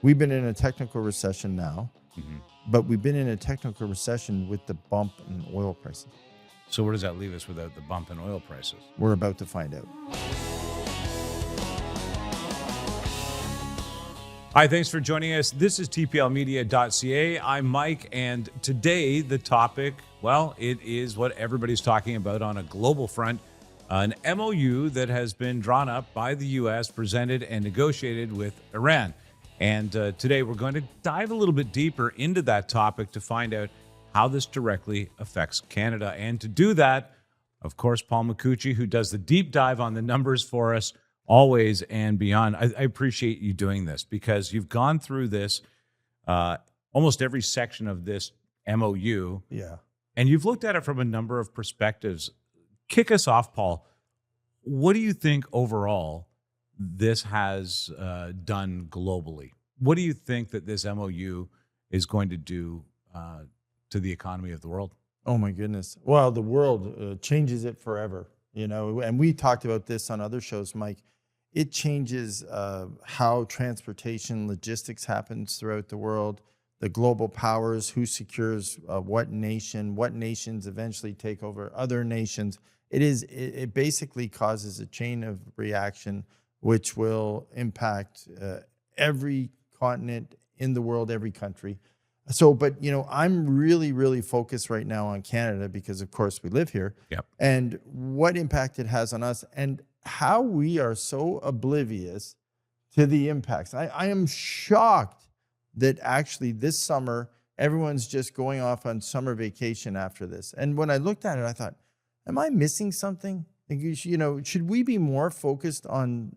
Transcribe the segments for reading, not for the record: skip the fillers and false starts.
We've been in a technical recession now, Hmm. but we've been in a technical recession with the bump in oil prices. So where does that leave us without the bump in oil prices? We're about to find out. Hi, thanks for joining us. This is tplmedia.ca. I'm Mike, and today the topic, well, it is what everybody's talking about on a global front, an MOU that has been drawn up by the U.S., presented and negotiated with Iran. And today we're going to dive a little bit deeper into that topic to find out how this directly affects Canada. And to do that, of course, Paul Micucci, who does the deep dive on the numbers for us, always and beyond. I appreciate you doing this because you've gone through this, almost every section of this MOU. Yeah. And you've looked at it from a number of perspectives. Kick us off, Paul. What do you think overall this has done globally? What do you think that this MOU is going to do to the economy of the world? Oh my goodness. Well, the world changes it forever, and we talked about this on other shows, Mike. It changes how transportation logistics happens throughout the world, the global powers, who secures what nations eventually take over other nations. It basically causes a chain of reaction which will impact every continent in the world, every country. So, but, I'm really, really focused right now on Canada because, of course, we live here. Yep. And what impact it has on us and how we are so oblivious to the impacts. I am shocked that actually this summer, everyone's just going off on summer vacation after this. And when I looked at it, I thought, am I missing something? Should we be more focused on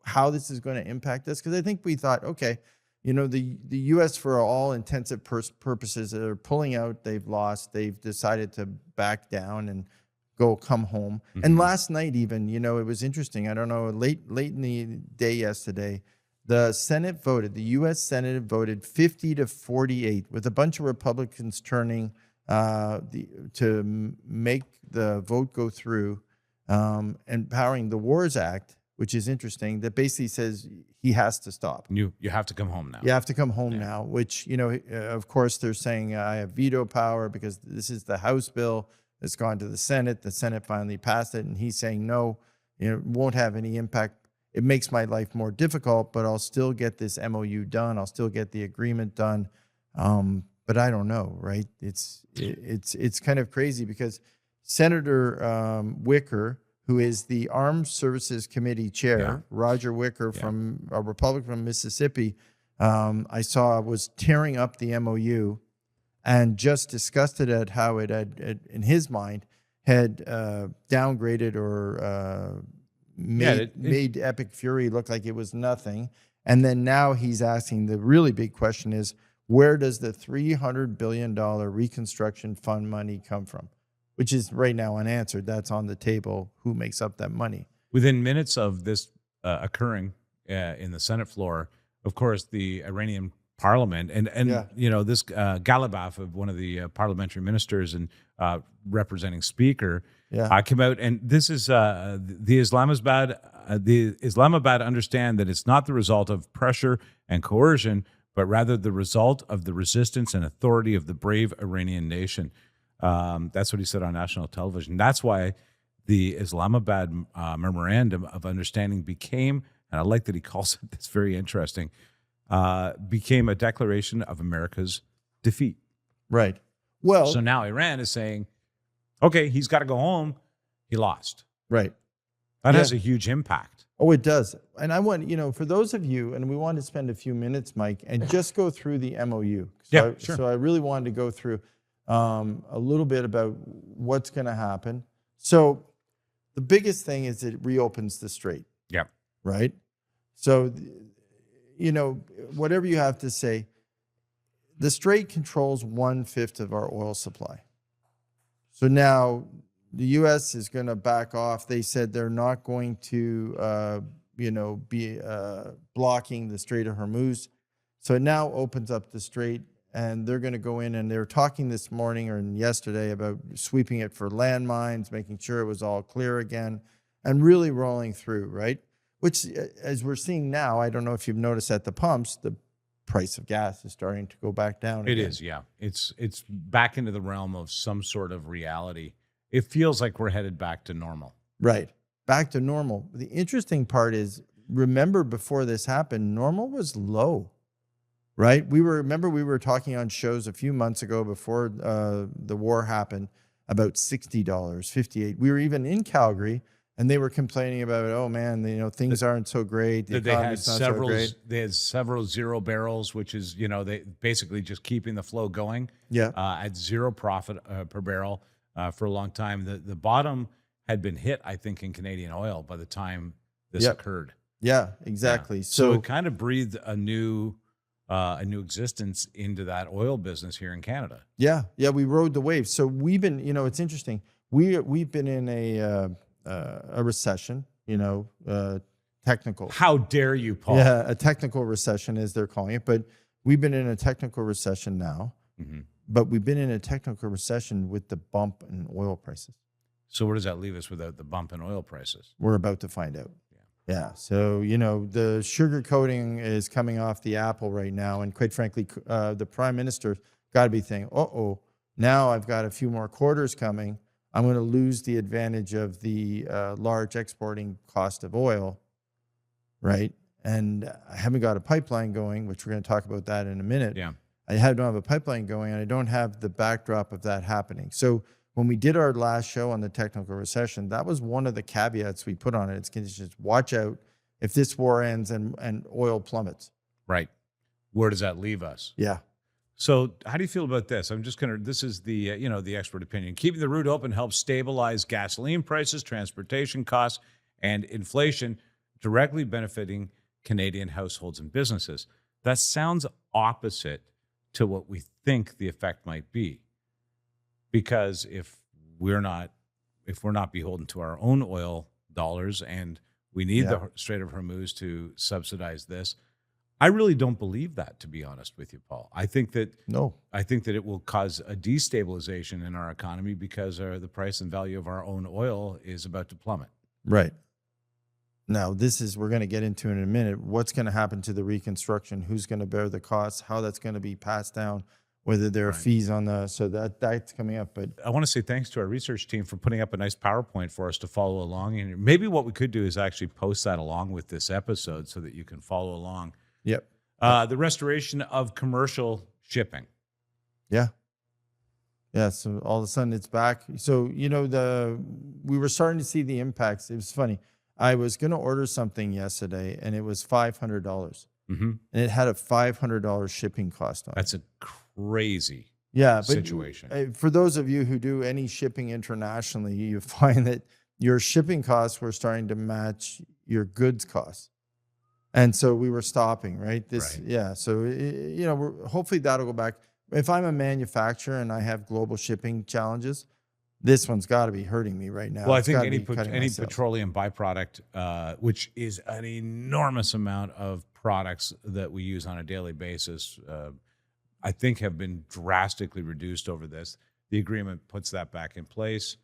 how this is going to impact us? Because I think we thought, okay, the U.S., for all intensive purposes, they're pulling out, they've lost, they've decided to back down and come home. Mm-hmm. And last night even, it was interesting. I don't know, late in the day yesterday, the Senate voted, the U.S. Senate voted 50-48 with a bunch of Republicans turning to make the vote go through, empowering the Wars Act, which is interesting, that basically says he has to stop. You have to come home now. You have to come home now, which, of course, they're saying I have veto power because this is the House bill that's gone to the Senate. The Senate finally passed it, and he's saying, no, it won't have any impact. It makes my life more difficult, but I'll still get this MOU done. I'll still get the agreement done. But I don't know, right? It's kind of crazy because Senator Wicker, who is the Armed Services Committee chair, Roger Wicker, from a Republican from Mississippi, I saw was tearing up the MOU and just disgusted at how it had, in his mind, had downgraded or made Epic Fury look like it was nothing. And then now he's asking, the really big question is, where does the $300 billion reconstruction fund money come from? Which is right now unanswered. That's on the table. Who makes up that money? Within minutes of this occurring in the Senate floor, of course, the Iranian Parliament and this Galibaf, of one of the parliamentary ministers and representing Speaker, came out, and this is the Islamabad understand that it's not the result of pressure and coercion, but rather the result of the resistance and authority of the brave Iranian nation. That's what he said on national television. That's why the Islamabad Memorandum of Understanding became, and I like that he calls it, that's very interesting, became a declaration of America's defeat. Right. Well, so now Iran is saying, okay, he's got to go home. He lost. Right. That has a huge impact. Oh, it does. And I want, for those of you, and we want to spend a few minutes, Mike, and just go through the MOU. Sure. So I really wanted to go through a little bit about what's going to happen. So the biggest thing is it reopens the strait. Yeah. Right? So, whatever you have to say, the strait controls 1/5 of our oil supply. So now the U.S. is going to back off. They said they're not going to, be blocking the Strait of Hormuz. So it now opens up the strait, and they're going to go in, and they were talking this morning or yesterday about sweeping it for landmines, making sure it was all clear again, and really rolling through, right? Which, as we're seeing now, I don't know if you've noticed at the pumps, the price of gas is starting to go back down It again. is, yeah. It's back into the realm of some sort of reality. It feels like we're headed back to normal. Right. Back to normal. The interesting part is, remember before this happened, normal was low, right? We were talking on shows a few months ago before the war happened about $60, $58. We were even in Calgary, and they were complaining about, oh man, things aren't so great. The economy's not so great. They had several zero barrels, which is, they basically just keeping the flow going. Yeah. At zero profit per barrel for a long time. The bottom had been hit, I think, in Canadian oil by the time this occurred. Yeah, exactly. Yeah. So it kind of breathed a new existence into that oil business here in Canada. Yeah, we rode the wave. So we've been, it's interesting. We've been in a recession, technical. How dare you, Paul? Yeah, a technical recession, as they're calling it. But we've been in a technical recession now. Mm-hmm. But we've been in a technical recession with the bump in oil prices. So where does that leave us without the bump in oil prices? We're about to find out. Yeah. So, the sugar coating is coming off the apple right now. And quite frankly, the prime minister got to be thinking, now I've got a few more quarters coming. I'm going to lose the advantage of the large exporting cost of oil, right? And I haven't got a pipeline going, which we're going to talk about that in a minute. Yeah. I don't have a pipeline going, and I don't have the backdrop of that happening. So when we did our last show on the technical recession, that was one of the caveats we put on it. It's just watch out if this war ends and oil plummets. Right. Where does that leave us? Yeah. So how do you feel about this? This is the, the expert opinion. Keeping the route open helps stabilize gasoline prices, transportation costs, and inflation, directly benefiting Canadian households and businesses. That sounds opposite to what we think the effect might be. Because if we're not beholden to our own oil dollars and we need the Strait of Hormuz to subsidize this, I really don't believe that, to be honest with you, Paul. I think that it will cause a destabilization in our economy because the price and value of our own oil is about to plummet. Right. Now, we're going to get into in a minute, what's going to happen to the reconstruction, who's going to bear the costs, how that's going to be passed down, whether there are fees on so that's coming up. But I want to say thanks to our research team for putting up a nice PowerPoint for us to follow along. And maybe what we could do is actually post that along with this episode so that you can follow along. Yep. The restoration of commercial shipping. Yeah. Yeah. So all of a sudden it's back. So, we were starting to see the impacts. It was funny. I was going to order something yesterday and it was $500. Mm-hmm. And it had a $500 shipping cost on it. That's a crazy situation. But for those of you who do any shipping internationally, you find that your shipping costs were starting to match your goods costs. And so we were stopping, right? So, hopefully that'll go back. If I'm a manufacturer and I have global shipping challenges, this one's got to be hurting me right now. Well, I think any petroleum byproduct, which is an enormous amount of products that we use on a daily basis, I think have been drastically reduced over this. The agreement puts that back in place.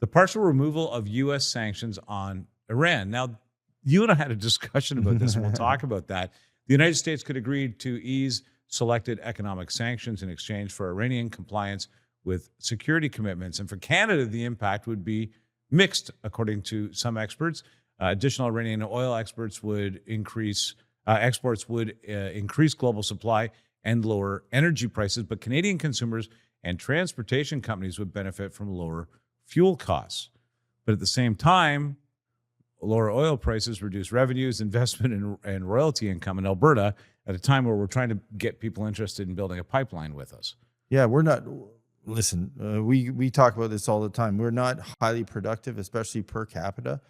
The partial removal of U.S. sanctions on Iran. Now, you and I had a discussion about this, and we'll talk about that. The United States could agree to ease selected economic sanctions in exchange for Iranian compliance with security commitments. And for Canada, the impact would be mixed, according to some experts. Additional Iranian oil exports would increase global supply and lower energy prices, but Canadian consumers and transportation companies would benefit from lower fuel costs. But at the same time, lower oil prices reduce revenues, investment, and royalty income in Alberta at a time where we're trying to get people interested in building a pipeline with us. Yeah, we're not. Listen, we talk about this all the time. We're not highly productive, especially per capita.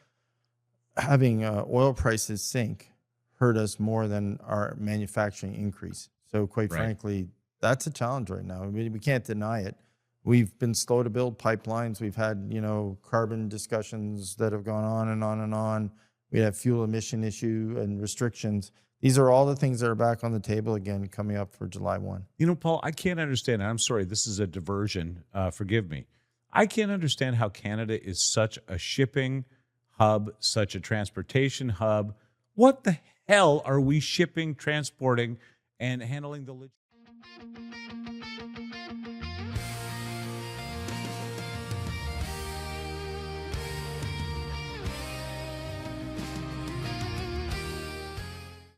Having oil prices sink hurt us more than our manufacturing increase. So quite frankly, that's a challenge right now. I mean, we can't deny it. We've been slow to build pipelines. We've had, carbon discussions that have gone on and on and on. We have fuel emission issue and restrictions. These are all the things that are back on the table again coming up for July 1. Paul, I can't understand. I'm sorry, this is a diversion. Forgive me. I can't understand how Canada is such a shipping hub, such a transportation hub. What the hell are we shipping, transporting, and handling the